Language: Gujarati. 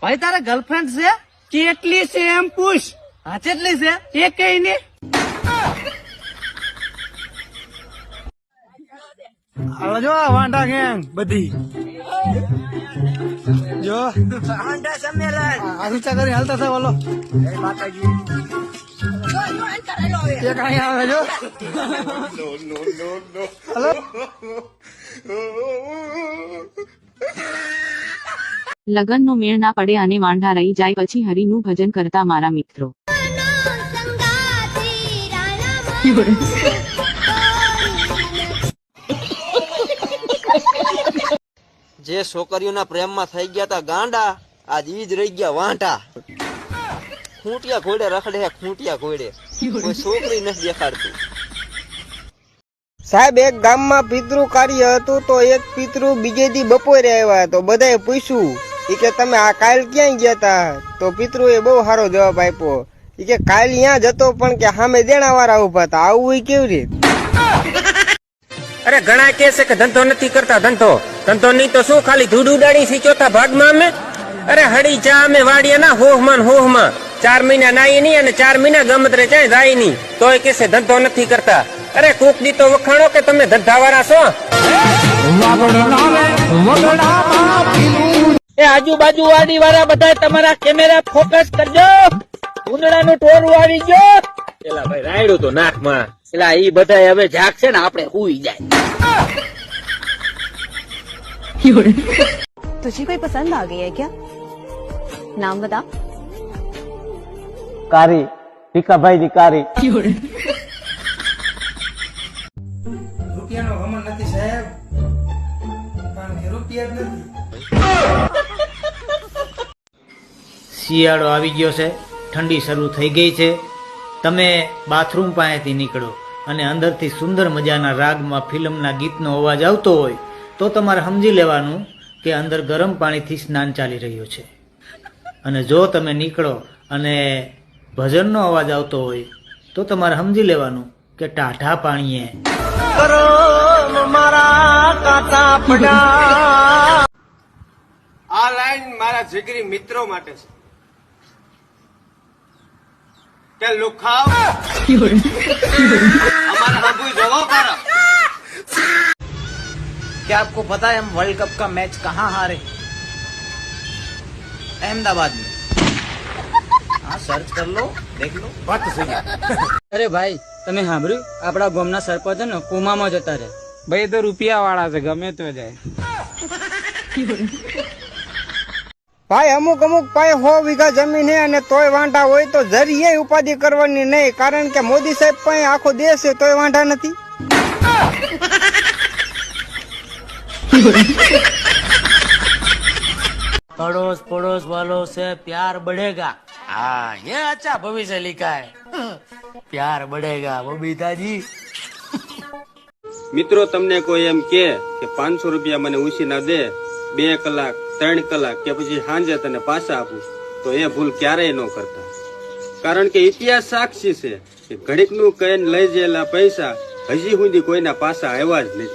ભાઈ તારા ગર્લફ્રેન્ડ છે? કેટલી છે એમ પૂછ. હા કેટલી છે? એ કઈ ને. હાલો જો વાંઢા ગેંગ બધી જો વાંઢા સંમેલન આસુચા કરી હાલતા છે બોલો એક અહીં આવે જો હલો લગનનો મેળ ના પડે અને વાંઢા રહી જાય પછી હરિનું ભજન કરતા મારા મિત્રો. જે છોકરીઓના પ્રેમમાં થઈ ગયા તા ગાંડા આજ ઈ જ રહી ગયા વાંઢા. ખૂંટિયા ઘોડે રખડે હે ખૂંટિયા ઘોડે, કોઈ છોકરી નથી દેખાડતું. સાહેબ એક ગામમાં પિતૃ કાર્ય હતું તો એક પિતૃ બીજે દી બપોરે આવ્યા તો બધાએ પૂછ્યું કે તમે આ કાલ ક્યાં ગયા તા? તો પિતૃએ બહુ સારો જવાબ આપ્યો કે કાલ ત્યાં જતો પણ કે સામે દેણાવાળા ઉભા હતા. આવું કેવી રીતે? અરે ઘણા કે છે કે ધંધો નથી કરતા, ધંધો નહીં તો શું ખાલી ધૂળ ઉડાડી છે ચોથા ભાગમાં અમે. અરે હડી ચા અમે વાડીએ ના હોહમાં 4 મહિના નાઈ નહીં અને 4 મહિના ગમતરે ચાય જાય નહીં તોય કે છે ધંધો નથી કરતા. અરે કોક દી તો વખાણો કે તમે ધંધાવાળા છો. એ આજુબાજુ વાડી વાળા બધા તમારા કેમેરા ફોકસ કરજો. ઉંદડાનું ટોળું આવી ગયો. એલા ભાઈ રાયડું તો નાકમાં. એલા ઈ બધા હવે જાગશે ને આપણે હુઈ જાય. तुझे कोई पसंद आ गई है क्या? नाम बता. કારી ભીખાભાઈ ની કારી. રૂપિયાનો ગમન નથી સાહેબ, કારણ કે રૂપિયા જ નથી. શિયાળો આવી ગયો છે, ઠંડી શરૂ થઈ ગઈ છે. તમે બાથરૂમ પાસેથી નીકળો અને અંદરથી સુંદર મજાના રાગમાં ફિલ્મના ગીતનો અવાજ આવતો હોય તો તમારે સમજી લેવાનું કે અંદર ગરમ પાણીથી સ્નાન ચાલી રહ્યું છે. અને જો તમે નીકળો અને ભજનનો અવાજ આવતો હોય તો તમારે સમજી લેવાનું કે ટાઢા પાણીએ આ લાઈન મારા જીગરી મિત્રો માટે છે કે લુખાવ અમારા હબુ જવો કરો. क्या आपको पता है हम वर्ल्ड कप का मैच कहाँ हारे? अहमदाबाद में. हाँ सर्च कर लो, देख लो. વાત સહી. અરે ભાઈ તમે સાંભળ્યું આપડા ગામના સરપંચ ને કોમામાં જતા રહે. ભાઈ તો રૂપિયા વાળા છે, ગમે તો જાય. ભાઈ અમુક પાસે 100 વીઘા જમીન હે અને તોય વાંઢા હોય તો જરીએ ઉપાધિ કરવાની નહીં, કારણ કે મોદી સાહેબ પાસે આખો દેશ છે તોય વાંઢા નથી. पड़ोस पड़ोस वालों से प्यार बढ़ेगा. हाँ ये अच्छा भविष्य लिखा है. प्यार बढ़ेगा बबीता जी. મિત્રો તમને કોઈ એમ કે 500 રૂપિયા મને ઉછીના દે 2 કલાક 3 કલાક કે પછી સાંજે તને પાછા આપું તો એ ભૂલ ક્યારેય ન કરતા, કારણ કે ઇતિહાસ સાક્ષી છે કે ઘડીકનું કહીને લઈ ગયેલા પૈસા હજી સુધી કોઈના પાછા આવ્યા જ નથી.